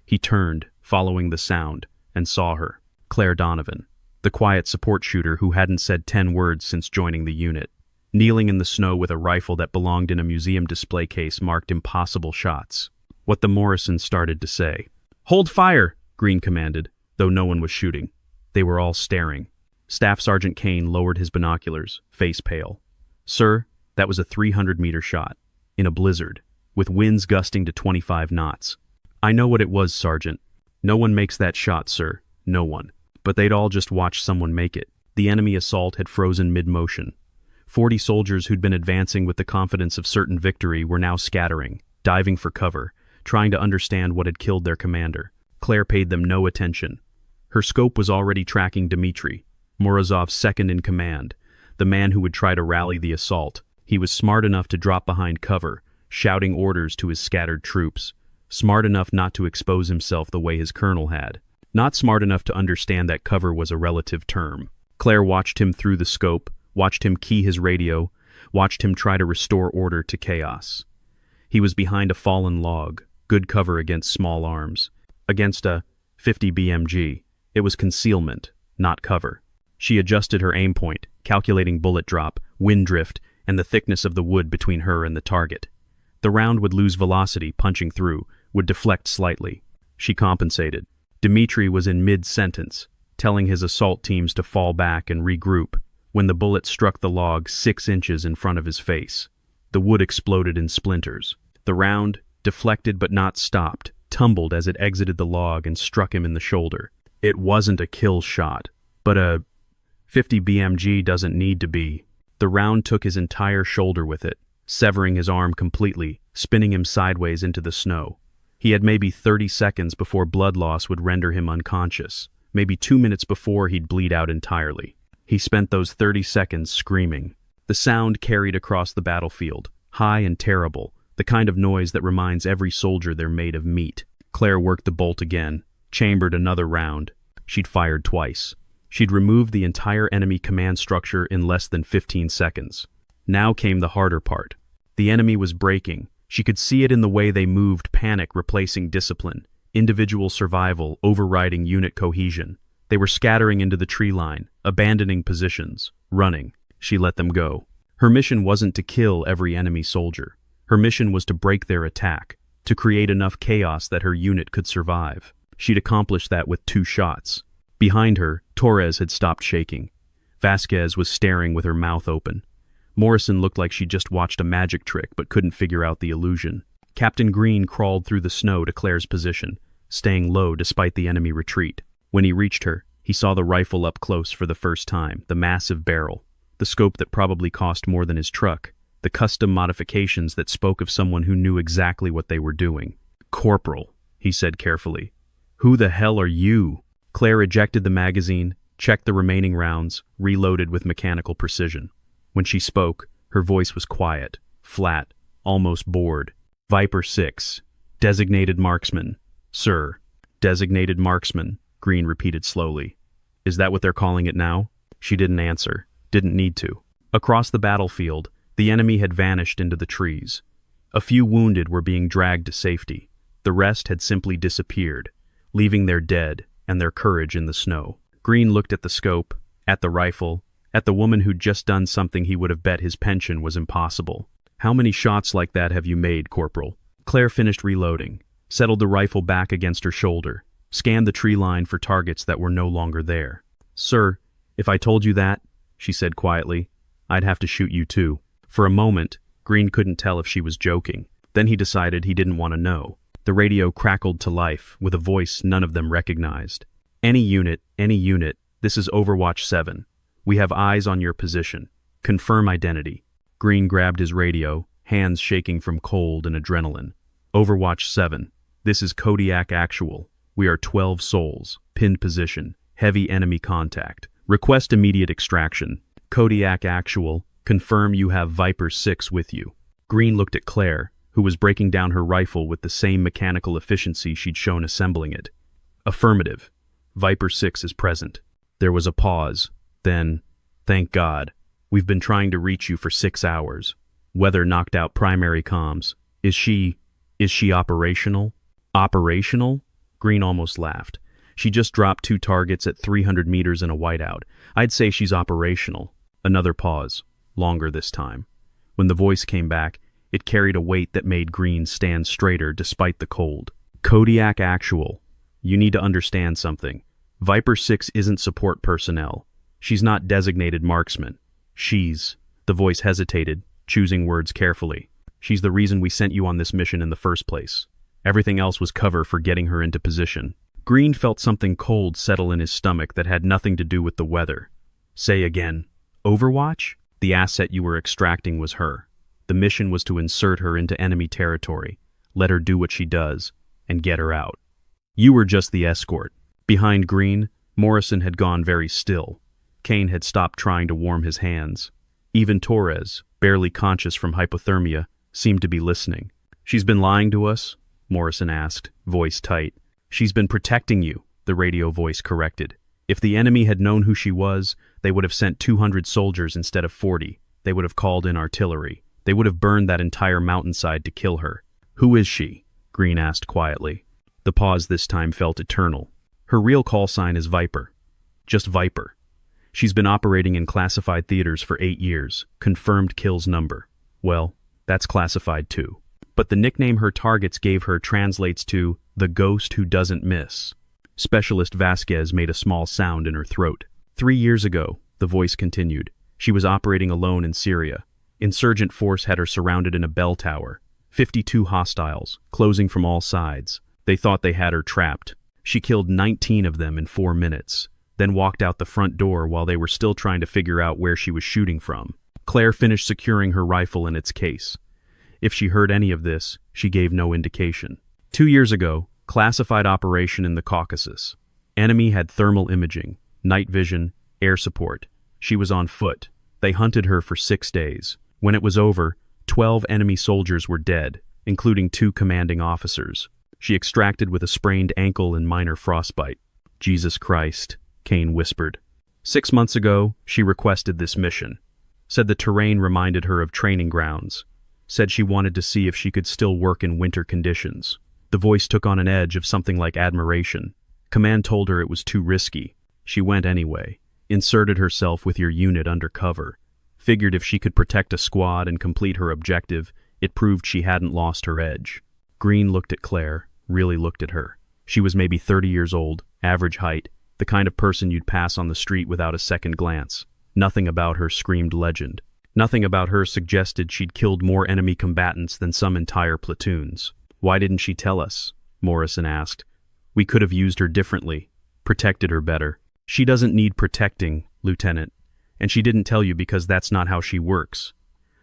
He turned, following the sound, and saw her, Claire Donovan, the quiet support shooter who hadn't said 10 words since joining the unit. Kneeling in the snow with a rifle that belonged in a museum display case marked impossible shots. What the Morrisons started to say. "Hold fire," Green commanded, though no one was shooting. They were all staring. Staff Sergeant Kane lowered his binoculars, face pale. "Sir, that was a 300-meter shot, in a blizzard, with winds gusting to 25 knots. I know what it was, Sergeant. No one makes that shot, sir. No one." But they'd all just watched someone make it. The enemy assault had frozen mid-motion. 40 soldiers who'd been advancing with the confidence of certain victory were now scattering, diving for cover, trying to understand what had killed their commander. Claire paid them no attention. Her scope was already tracking Dmitri, Morozov's second in command, the man who would try to rally the assault. He was smart enough to drop behind cover, shouting orders to his scattered troops. Smart enough not to expose himself the way his colonel had. Not smart enough to understand that cover was a relative term. Claire watched him through the scope, watched him key his radio, watched him try to restore order to chaos. He was behind a fallen log, good cover against small arms. Against a 50 BMG, it was concealment, not cover. She adjusted her aim point, calculating bullet drop, wind drift, and the thickness of the wood between her and the target. The round would lose velocity punching through, would deflect slightly. She compensated. Dmitri was in mid-sentence, telling his assault teams to fall back and regroup, when the bullet struck the log 6 inches in front of his face. The wood exploded in splinters. The round, deflected but not stopped, tumbled as it exited the log and struck him in the shoulder. It wasn't a kill shot, but a 50 BMG doesn't need to be. The round took his entire shoulder with it, severing his arm completely, spinning him sideways into the snow. He had maybe 30 seconds before blood loss would render him unconscious. Maybe 2 minutes before he'd bleed out entirely. He spent those 30 seconds screaming. The sound carried across the battlefield, high and terrible, the kind of noise that reminds every soldier they're made of meat. Claire worked the bolt again, chambered another round. She'd fired twice. She'd removed the entire enemy command structure in less than 15 seconds. Now came the harder part. The enemy was breaking. She could see it in the way they moved, panic replacing discipline, individual survival overriding unit cohesion. They were scattering into the tree line, abandoning positions, running. She let them go. Her mission wasn't to kill every enemy soldier. Her mission was to break their attack, to create enough chaos that her unit could survive. She'd accomplished that with 2 shots. Behind her, Torres had stopped shaking. Vasquez was staring with her mouth open. Morrison looked like she just watched a magic trick but couldn't figure out the illusion. Captain Green crawled through the snow to Claire's position, staying low despite the enemy retreat. When he reached her, he saw the rifle up close for the first time, the massive barrel, the scope that probably cost more than his truck, the custom modifications that spoke of someone who knew exactly what they were doing. "Corporal," he said carefully. "Who the hell are you?" Claire ejected the magazine, checked the remaining rounds, reloaded with mechanical precision. When she spoke, her voice was quiet, flat, almost bored. "Viper 6, designated marksman, sir." "Designated marksman," Green repeated slowly. "Is that what they're calling it now?" She didn't answer, didn't need to. Across the battlefield, the enemy had vanished into the trees. A few wounded were being dragged to safety. The rest had simply disappeared, leaving their dead and their courage in the snow. Green looked at the scope, at the rifle, at the woman who'd just done something he would have bet his pension was impossible. "How many shots like that have you made, Corporal?" Claire finished reloading, settled the rifle back against her shoulder, scanned the tree line for targets that were no longer there. "Sir, if I told you that," she said quietly, "I'd have to shoot you too." For a moment, Green couldn't tell if she was joking. Then he decided he didn't want to know. The radio crackled to life with a voice none of them recognized. Any unit, this is Overwatch 7. We have eyes on your position. Confirm identity." Green grabbed his radio, hands shaking from cold and adrenaline. "Overwatch 7. This is Kodiak Actual. We are 12 souls. Pinned position. Heavy enemy contact. Request immediate extraction. Kodiak Actual. Confirm you have Viper 6 with you." Green looked at Claire, who was breaking down her rifle with the same mechanical efficiency she'd shown assembling it. "Affirmative. Viper 6 is present." There was a pause. Then, "Thank God. We've been trying to reach you for 6 hours. Weather knocked out primary comms. Is she operational?" "Operational?" Green almost laughed. "She just dropped 2 targets at 300 meters in a whiteout. I'd say she's operational." Another pause, longer this time. When the voice came back, it carried a weight that made Green stand straighter despite the cold. "Kodiak Actual. You need to understand something. Viper 6 isn't support personnel. She's not designated marksman. The voice hesitated, choosing words carefully. "She's the reason we sent you on this mission in the first place. Everything else was cover for getting her into position." Green felt something cold settle in his stomach that had nothing to do with the weather. "Say again. Overwatch? The asset you were extracting was her. The mission was to insert her into enemy territory, let her do what she does, and get her out. You were just the escort." Behind Green, Morrison had gone very still. Kane had stopped trying to warm his hands. Even Torres, barely conscious from hypothermia, seemed to be listening. "She's been lying to us?" Morrison asked, voice tight. "She's been protecting you," the radio voice corrected. "If the enemy had known who she was, they would have sent 200 soldiers instead of 40. They would have called in artillery. They would have burned that entire mountainside to kill her." "Who is she?" Green asked quietly. The pause this time felt eternal. "Her real call sign is Viper. Just Viper. She's been operating in classified theaters for 8 years. Confirmed kills number. Well, that's classified too. But the nickname her targets gave her translates to the ghost who doesn't miss." Specialist Vasquez made a small sound in her throat. 3 years ago, the voice continued, she was operating alone in Syria. Insurgent force had her surrounded in a bell tower. 52 hostiles, closing from all sides. They thought they had her trapped. She killed 19 of them in 4 minutes, then walked out the front door while they were still trying to figure out where she was shooting from. Claire finished securing her rifle in its case. If she heard any of this, she gave no indication. 2 years ago, classified operation in the Caucasus. Enemy had thermal imaging, night vision, air support. She was on foot. They hunted her for 6 days. When it was over, 12 enemy soldiers were dead, including 2 commanding officers. She extracted with a sprained ankle and minor frostbite. Jesus Christ, Kane whispered. 6 months ago, she requested this mission. Said the terrain reminded her of training grounds. Said she wanted to see if she could still work in winter conditions. The voice took on an edge of something like admiration. Command told her it was too risky. She went anyway. Inserted herself with your unit under cover. Figured if she could protect a squad and complete her objective, it proved she hadn't lost her edge. Green looked at Claire, really looked at her. She was maybe 30 years old, average height, the kind of person you'd pass on the street without a second glance. Nothing about her screamed legend. Nothing about her suggested she'd killed more enemy combatants than some entire platoons. Why didn't she tell us? Morrison asked. We could have used her differently, protected her better. She doesn't need protecting, Lieutenant, and she didn't tell you because that's not how she works.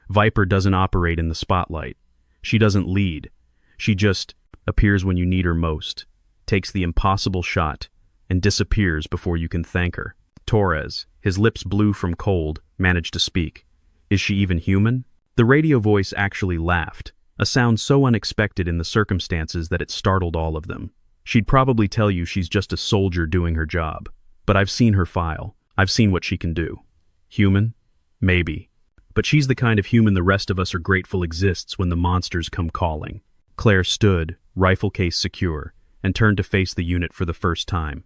Viper doesn't operate in the spotlight. She doesn't lead. She just appears when you need her most, takes the impossible shot, and disappears before you can thank her. Torres, his lips blue from cold, managed to speak. Is she even human? The radio voice actually laughed, a sound so unexpected in the circumstances that it startled all of them. She'd probably tell you she's just a soldier doing her job. But I've seen her file. I've seen what she can do. Human? Maybe. But she's the kind of human the rest of us are grateful exists when the monsters come calling. Claire stood, rifle case secure, and turned to face the unit for the first time.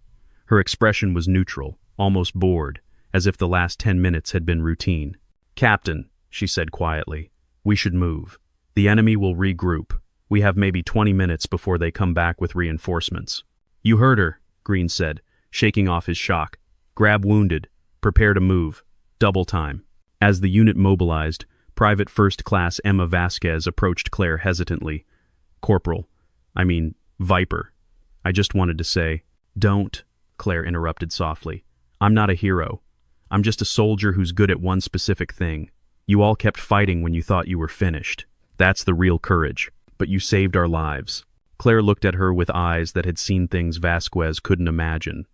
Her expression was neutral, almost bored, as if the last 10 minutes had been routine. Captain, she said quietly, we should move. The enemy will regroup. We have maybe 20 minutes before they come back with reinforcements. You heard her, Green said, shaking off his shock. Grab wounded. Prepare to move. Double time. As the unit mobilized, Private First Class Emma Vasquez approached Claire hesitantly. Viper. I just wanted to say, don't, Claire interrupted softly. I'm not a hero. I'm just a soldier who's good at one specific thing. You all kept fighting when you thought you were finished. That's the real courage. But you saved our lives. Claire looked at her with eyes that had seen things Vasquez couldn't imagine.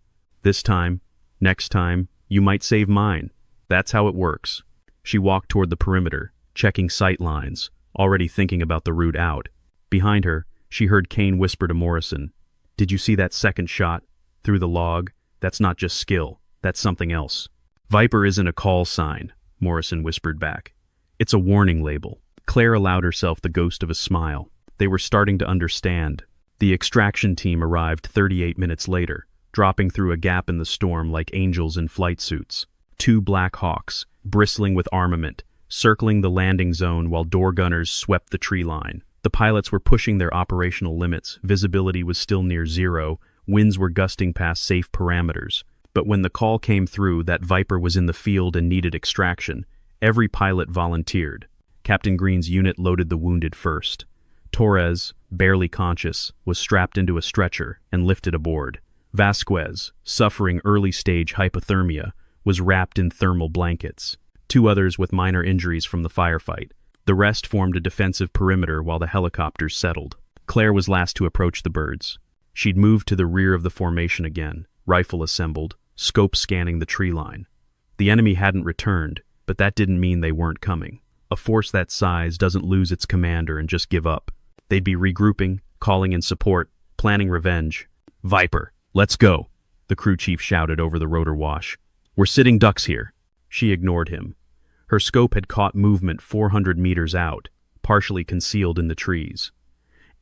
This time, next time, you might save mine. That's how it works. She walked toward the perimeter, checking sight lines, already thinking about the route out. Behind her, she heard Kane whisper to Morrison, Did you see that second shot? Through the log? That's not just skill. That's something else. Viper isn't a call sign, Morrison whispered back. It's a warning label. Claire allowed herself the ghost of a smile. They were starting to understand. The extraction team arrived 38 minutes later, dropping through a gap in the storm like angels in flight suits. 2 Black Hawks, bristling with armament, circling the landing zone while door gunners swept the tree line. The pilots were pushing their operational limits, visibility was still near zero, winds were gusting past safe parameters. But when the call came through that Viper was in the field and needed extraction, every pilot volunteered. Captain Green's unit loaded the wounded first. Torres, barely conscious, was strapped into a stretcher and lifted aboard. Vasquez, suffering early-stage hypothermia, was wrapped in thermal blankets. 2 others with minor injuries from the firefight. The rest formed a defensive perimeter while the helicopters settled. Claire was last to approach the birds. She'd moved to the rear of the formation again, rifle assembled, scope scanning the tree line. The enemy hadn't returned, but that didn't mean they weren't coming. A force that size doesn't lose its commander and just give up. They'd be regrouping, calling in support, planning revenge. Viper, let's go, the crew chief shouted over the rotor wash. We're sitting ducks here. She ignored him. Her scope had caught movement 400 meters out, partially concealed in the trees.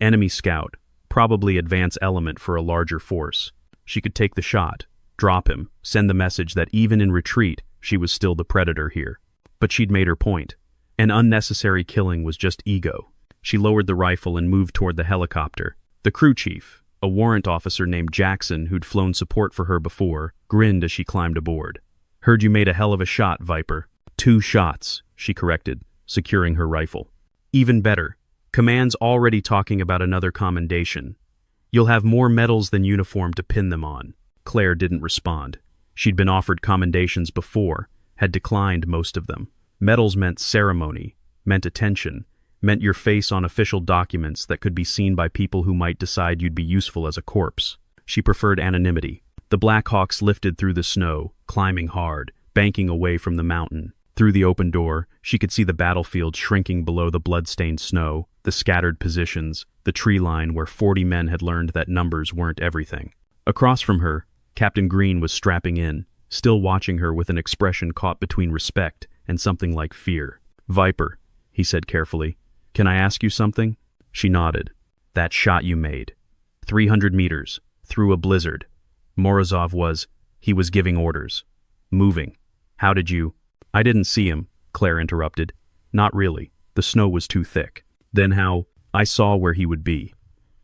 Enemy scout, probably advance element for a larger force. She could take the shot, drop him, send the message that even in retreat, she was still the predator here. But she'd made her point. An unnecessary killing was just ego. She lowered the rifle and moved toward the helicopter. The crew chief, a warrant officer named Jackson who'd flown support for her before, grinned as she climbed aboard. Heard you made a hell of a shot, Viper. 2 shots, she corrected, securing her rifle. Even better. Command's already talking about another commendation. You'll have more medals than uniform to pin them on. Claire didn't respond. She'd been offered commendations before, had declined most of them. Medals meant ceremony, meant attention, meant your face on official documents that could be seen by people who might decide you'd be useful as a corpse. She preferred anonymity. The Blackhawks lifted through the snow, climbing hard, banking away from the mountain. Through the open door, she could see the battlefield shrinking below the blood-stained snow, the scattered positions, the tree line where 40 men had learned that numbers weren't everything. Across from her, Captain Green was strapping in, still watching her with an expression caught between respect and something like fear. "Viper," he said carefully, "can I ask you something?" She nodded. "That shot you made. 300 meters, through a blizzard. He was giving orders. Moving. How did you—" "I didn't see him," Claire interrupted. "Not really. The snow was too thick. Then I saw where he would be.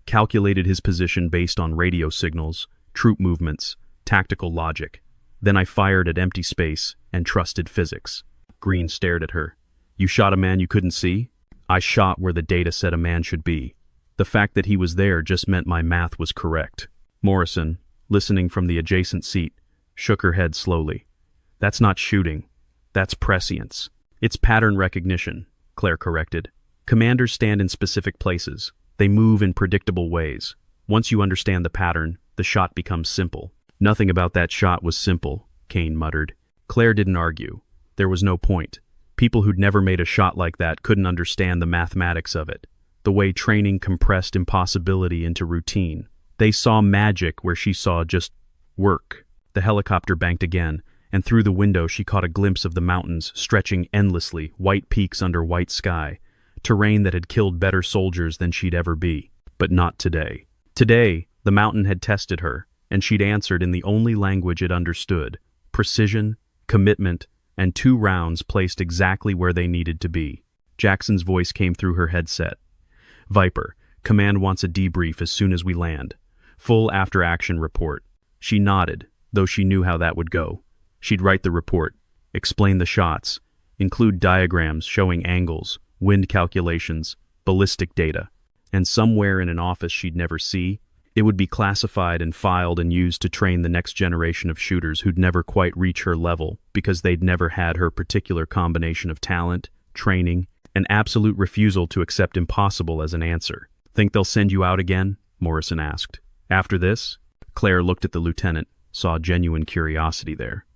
Calculated his position based on radio signals, troop movements, tactical logic. Then I fired at empty space and trusted physics." Green stared at her. "You shot a man you couldn't see?" "I shot where the data said a man should be. The fact that he was there just meant my math was correct." Morrison, listening from the adjacent seat, shook her head slowly. "That's not shooting. That's prescience." "It's pattern recognition," Claire corrected. "Commanders stand in specific places. They move in predictable ways. Once you understand the pattern, the shot becomes simple." "Nothing about that shot was simple," Kane muttered. Claire didn't argue. There was no point. People who'd never made a shot like that couldn't understand the mathematics of it, the way training compressed impossibility into routine. They saw magic where she saw just work. The helicopter banked again, and through the window she caught a glimpse of the mountains stretching endlessly, white peaks under white sky, terrain that had killed better soldiers than she'd ever be. But not today. Today, the mountain had tested her, and she'd answered in the only language it understood: precision, commitment, and 2 rounds placed exactly where they needed to be. Jackson's voice came through her headset. "Viper, Command wants a debrief as soon as we land. Full after-action report." She nodded, though she knew how that would go. She'd write the report, explain the shots, include diagrams showing angles, wind calculations, ballistic data, and somewhere in an office she'd never see, it would be classified and filed and used to train the next generation of shooters who'd never quite reach her level because they'd never had her particular combination of talent, training, and absolute refusal to accept impossible as an answer. "Think they'll send you out again?" Morrison asked. "After this?" Claire looked at the lieutenant, saw genuine curiosity there.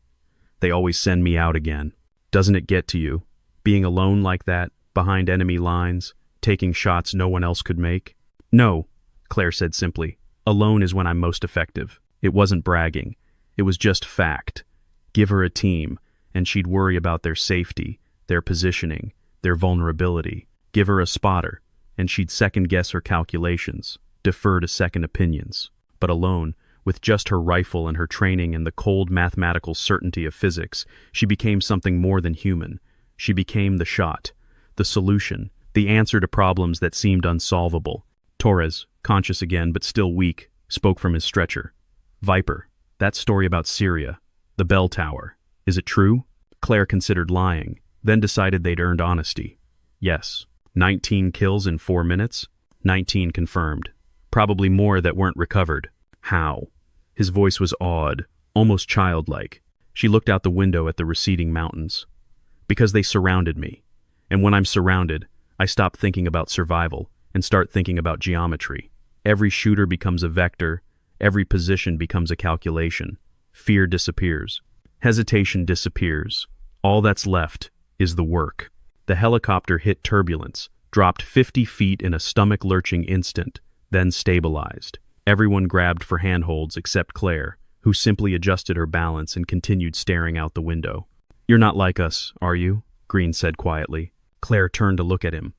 "They always send me out again. Doesn't it get to you? Being alone like that, behind enemy lines, taking shots no one else could make?" "No," Claire said simply. "Alone is when I'm most effective." It wasn't bragging. It was just fact. Give her a team, and she'd worry about their safety, their positioning, their vulnerability. Give her a spotter, and she'd second-guess her calculations, defer to second opinions. But alone, with just her rifle and her training and the cold mathematical certainty of physics, she became something more than human. She became the shot, the solution, the answer to problems that seemed unsolvable. Torres, conscious again but still weak, spoke from his stretcher. "Viper, that story about Syria, the bell tower, is it true?" Claire considered lying, then decided they'd earned honesty. "Yes. 19 kills in 4 minutes? 19 confirmed. Probably more that weren't recovered." "How?" His voice was awed, almost childlike. She looked out the window at the receding mountains. "Because they surrounded me. And when I'm surrounded, I stop thinking about survival and start thinking about geometry. Every shooter becomes a vector, every position becomes a calculation. Fear disappears. Hesitation disappears. All that's left is the work." The helicopter hit turbulence, dropped 50 feet in a stomach-lurching instant, then stabilized. Everyone grabbed for handholds except Claire, who simply adjusted her balance and continued staring out the window. "You're not like us, are you?" Green said quietly. Claire turned to look at him.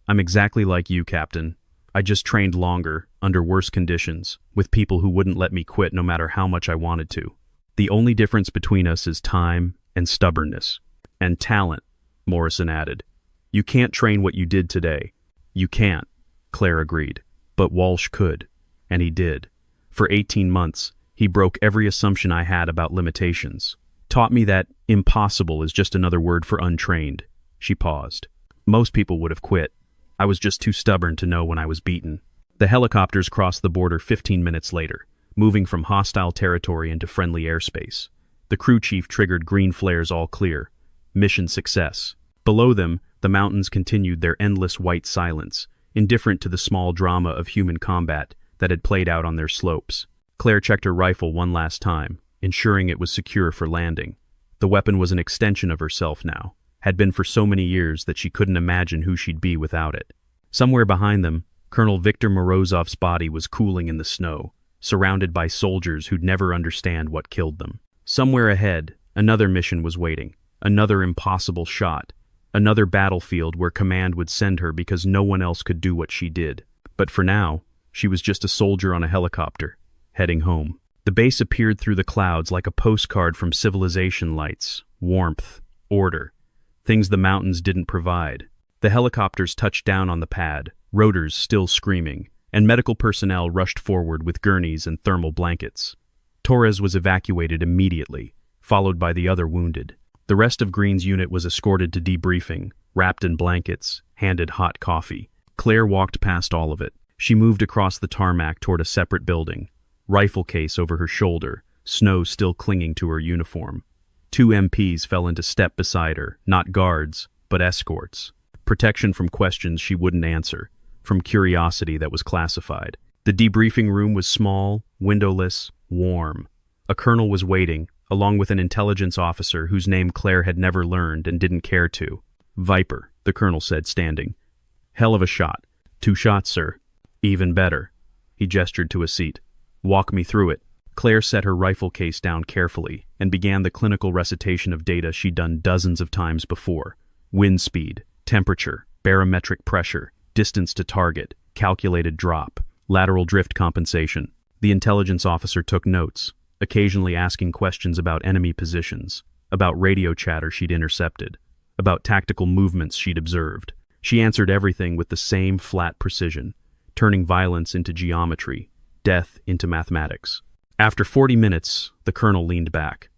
"I'm exactly like you, Captain. I just trained longer, under worse conditions, with people who wouldn't let me quit no matter how much I wanted to. The only difference between us is time and stubbornness. And talent," Morrison added. "You can't train what you did today." "You can't," Claire agreed. "But Walsh could. And he did. For 18 months, he broke every assumption I had about limitations. Taught me that impossible is just another word for untrained." She paused. "Most people would have quit. I was just too stubborn to know when I was beaten. The helicopters crossed the border 15 minutes later, moving from hostile territory into friendly airspace. The crew chief triggered green flares all clear. Mission success. Below them, the mountains continued their endless white silence, indifferent to the small drama of human combat that had played out on their slopes. Claire checked her rifle one last time, ensuring it was secure for landing. The weapon was an extension of herself now, had been for so many years that she couldn't imagine who she'd be without it. Somewhere behind them, Colonel Viktor Morozov's body was cooling in the snow, surrounded by soldiers who'd never understand what killed them. Somewhere ahead, another mission was waiting, another impossible shot, another battlefield where command would send her because no one else could do what she did. But for now, she was just a soldier on a helicopter, heading home. The base appeared through the clouds like a postcard from civilization: lights, warmth, order, things the mountains didn't provide. The helicopters touched down on the pad, rotors still screaming, and medical personnel rushed forward with gurneys and thermal blankets. Torres was evacuated immediately, followed by the other wounded. The rest of Green's unit was escorted to debriefing, wrapped in blankets, handed hot coffee. Claire walked past all of it. She moved across the tarmac toward a separate building, rifle case over her shoulder, snow still clinging to her uniform. 2 MPs fell into step beside her, not guards, but escorts. Protection from questions she wouldn't answer, from curiosity that was classified. The debriefing room was small, windowless, warm. A colonel was waiting, along with an intelligence officer whose name Claire had never learned and didn't care to. "Viper," the colonel said, standing. "Hell of a shot." "2 shots, sir." "Even better." He gestured to a seat. "Walk me through it." Claire set her rifle case down carefully and began the clinical recitation of data she'd done dozens of times before. Wind speed, temperature, barometric pressure, distance to target, calculated drop, lateral drift compensation. The intelligence officer took notes, occasionally asking questions about enemy positions, about radio chatter she'd intercepted, about tactical movements she'd observed. She answered everything with the same flat precision, turning violence into geometry, death into mathematics. After 40 minutes, the colonel leaned back.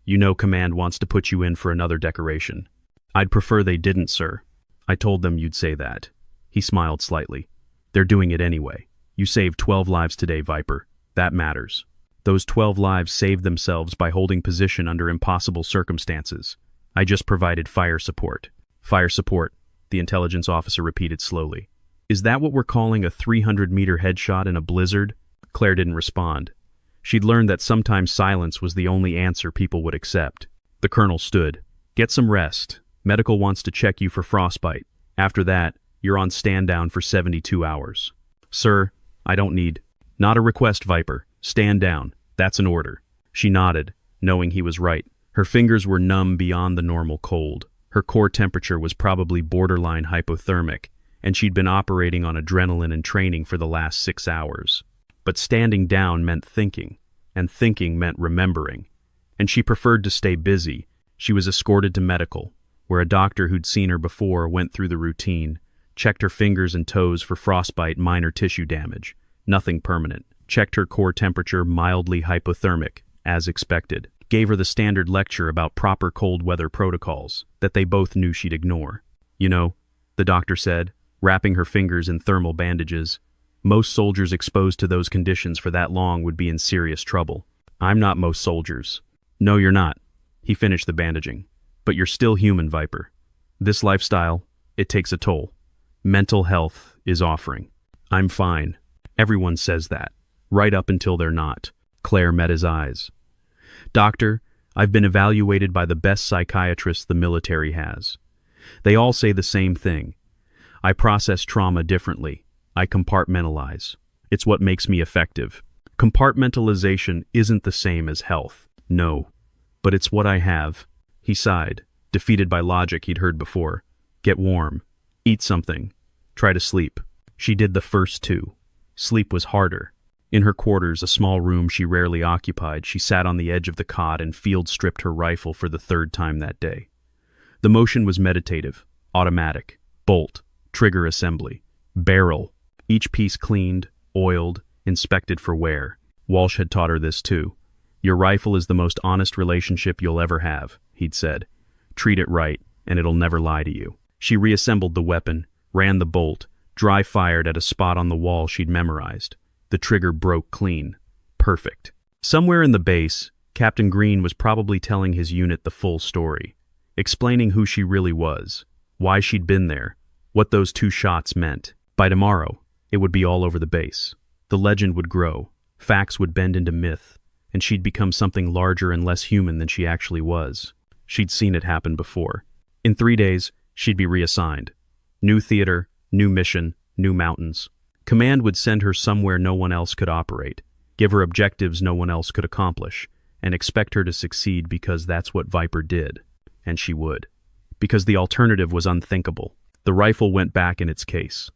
"You know command wants to put you in for another decoration." "I'd prefer they didn't, sir." "I told them you'd say that." He smiled slightly. "They're doing it anyway. You saved 12 lives today, Viper. That matters. Those 12 lives saved themselves by holding position under impossible circumstances. I just provided fire support." "Fire support," the intelligence officer repeated slowly. "Is that what we're calling a 300-meter headshot in a blizzard?" Claire didn't respond. She'd learned that sometimes silence was the only answer people would accept. The colonel stood. "Get some rest. Medical wants to check you for frostbite. After that, you're on stand down for 72 hours. "Sir, I don't need—" "Not a request, Viper. Stand down. That's an order." She nodded, knowing he was right. Her fingers were numb beyond the normal cold. Her core temperature was probably borderline hypothermic, and she'd been operating on adrenaline and training for the last 6 hours. But standing down meant thinking, and thinking meant remembering. And she preferred to stay busy. She was escorted to medical, where a doctor who'd seen her before went through the routine, checked her fingers and toes for frostbite, minor tissue damage, nothing permanent, checked her core temperature mildly hypothermic, as expected, gave her the standard lecture about proper cold weather protocols that they both knew she'd ignore. "You know," the doctor said, wrapping her fingers in thermal bandages, "most soldiers exposed to those conditions for that long would be in serious trouble. I'm not most soldiers." "No, you're not." He finished the bandaging. "But you're still human, Viper. This lifestyle, it takes a toll. Mental health is offering." "I'm fine." Everyone says that, right up until they're not. Claire met his eyes. "Doctor, I've been evaluated by the best psychiatrists the military has. They all say the same thing. I process trauma differently. I compartmentalize. It's what makes me effective. Compartmentalization isn't the same as health. No. But it's what I have." He sighed, defeated by logic he'd heard before. "Get warm. Eat something. Try to sleep." She did the first 2. Sleep was harder. In her quarters, a small room she rarely occupied, she sat on the edge of the cot and field-stripped her rifle for the 3rd time that day. The motion was meditative, automatic, bolt, trigger assembly, barrel, each piece cleaned, oiled, inspected for wear. Walsh had taught her this too. "Your rifle is the most honest relationship you'll ever have," he'd said. "Treat it right, and it'll never lie to you." She reassembled the weapon, ran the bolt, dry-fired at a spot on the wall she'd memorized. The trigger broke clean. Perfect. Somewhere in the base, Captain Green was probably telling his unit the full story, explaining who she really was, why she'd been there, what those 2 shots meant. By tomorrow, it would be all over the base. The legend would grow, facts would bend into myth, and she'd become something larger and less human than she actually was. She'd seen it happen before. In 3 days, she'd be reassigned. New theater, new mission, new mountains. Command would send her somewhere no one else could operate, give her objectives no one else could accomplish, and expect her to succeed because that's what Viper did. And she would. Because the alternative was unthinkable. The rifle went back in its case.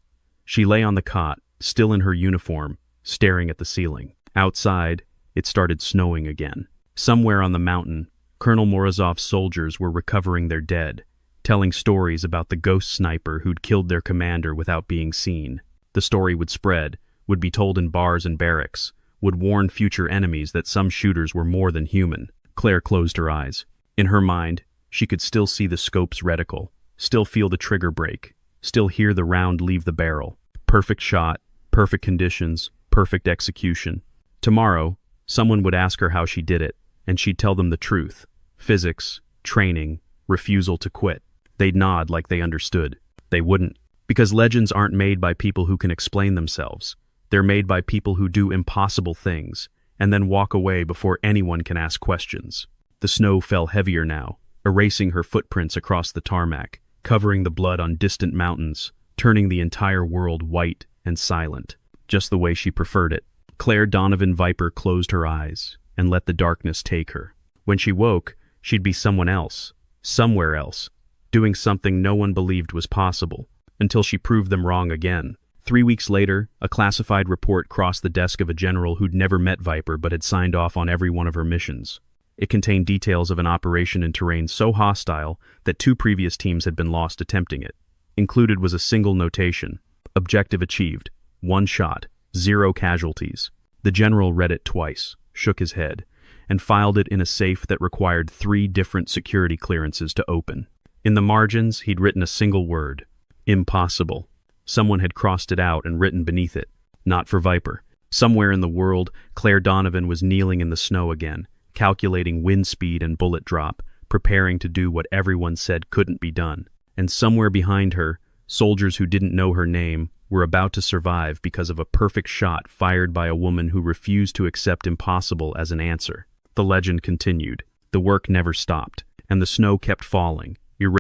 She lay on the cot, still in her uniform, staring at the ceiling. Outside, it started snowing again. Somewhere on the mountain, Colonel Morozov's soldiers were recovering their dead, telling stories about the ghost sniper who'd killed their commander without being seen. The story would spread, would be told in bars and barracks, would warn future enemies that some shooters were more than human. Claire closed her eyes. In her mind, she could still see the scope's reticle, still feel the trigger break, still hear the round leave the barrel. Perfect shot, perfect conditions, perfect execution. Tomorrow, someone would ask her how she did it, and she'd tell them the truth. Physics, training, refusal to quit. They'd nod like they understood. They wouldn't. Because legends aren't made by people who can explain themselves. They're made by people who do impossible things, and then walk away before anyone can ask questions. The snow fell heavier now, erasing her footprints across the tarmac, covering the blood on distant mountains, turning the entire world white and silent, just the way she preferred it. Claire Donovan Viper closed her eyes and let the darkness take her. When she woke, she'd be someone else, somewhere else, doing something no one believed was possible, until she proved them wrong again. 3 weeks later, a classified report crossed the desk of a general who'd never met Viper but had signed off on every one of her missions. It contained details of an operation in terrain so hostile that 2 previous teams had been lost attempting it. Included was a single notation: objective achieved, 1 shot, 0 casualties. The general read it twice, shook his head, and filed it in a safe that required 3 different security clearances to open. In the margins, he'd written a single word: impossible. Someone had crossed it out and written beneath it, not for Viper. Somewhere in the world, Claire Donovan was kneeling in the snow again, calculating wind speed and bullet drop, preparing to do what everyone said couldn't be done. And somewhere behind her, soldiers who didn't know her name were about to survive because of a perfect shot fired by a woman who refused to accept impossible as an answer. The legend continued. The work never stopped, and the snow kept falling,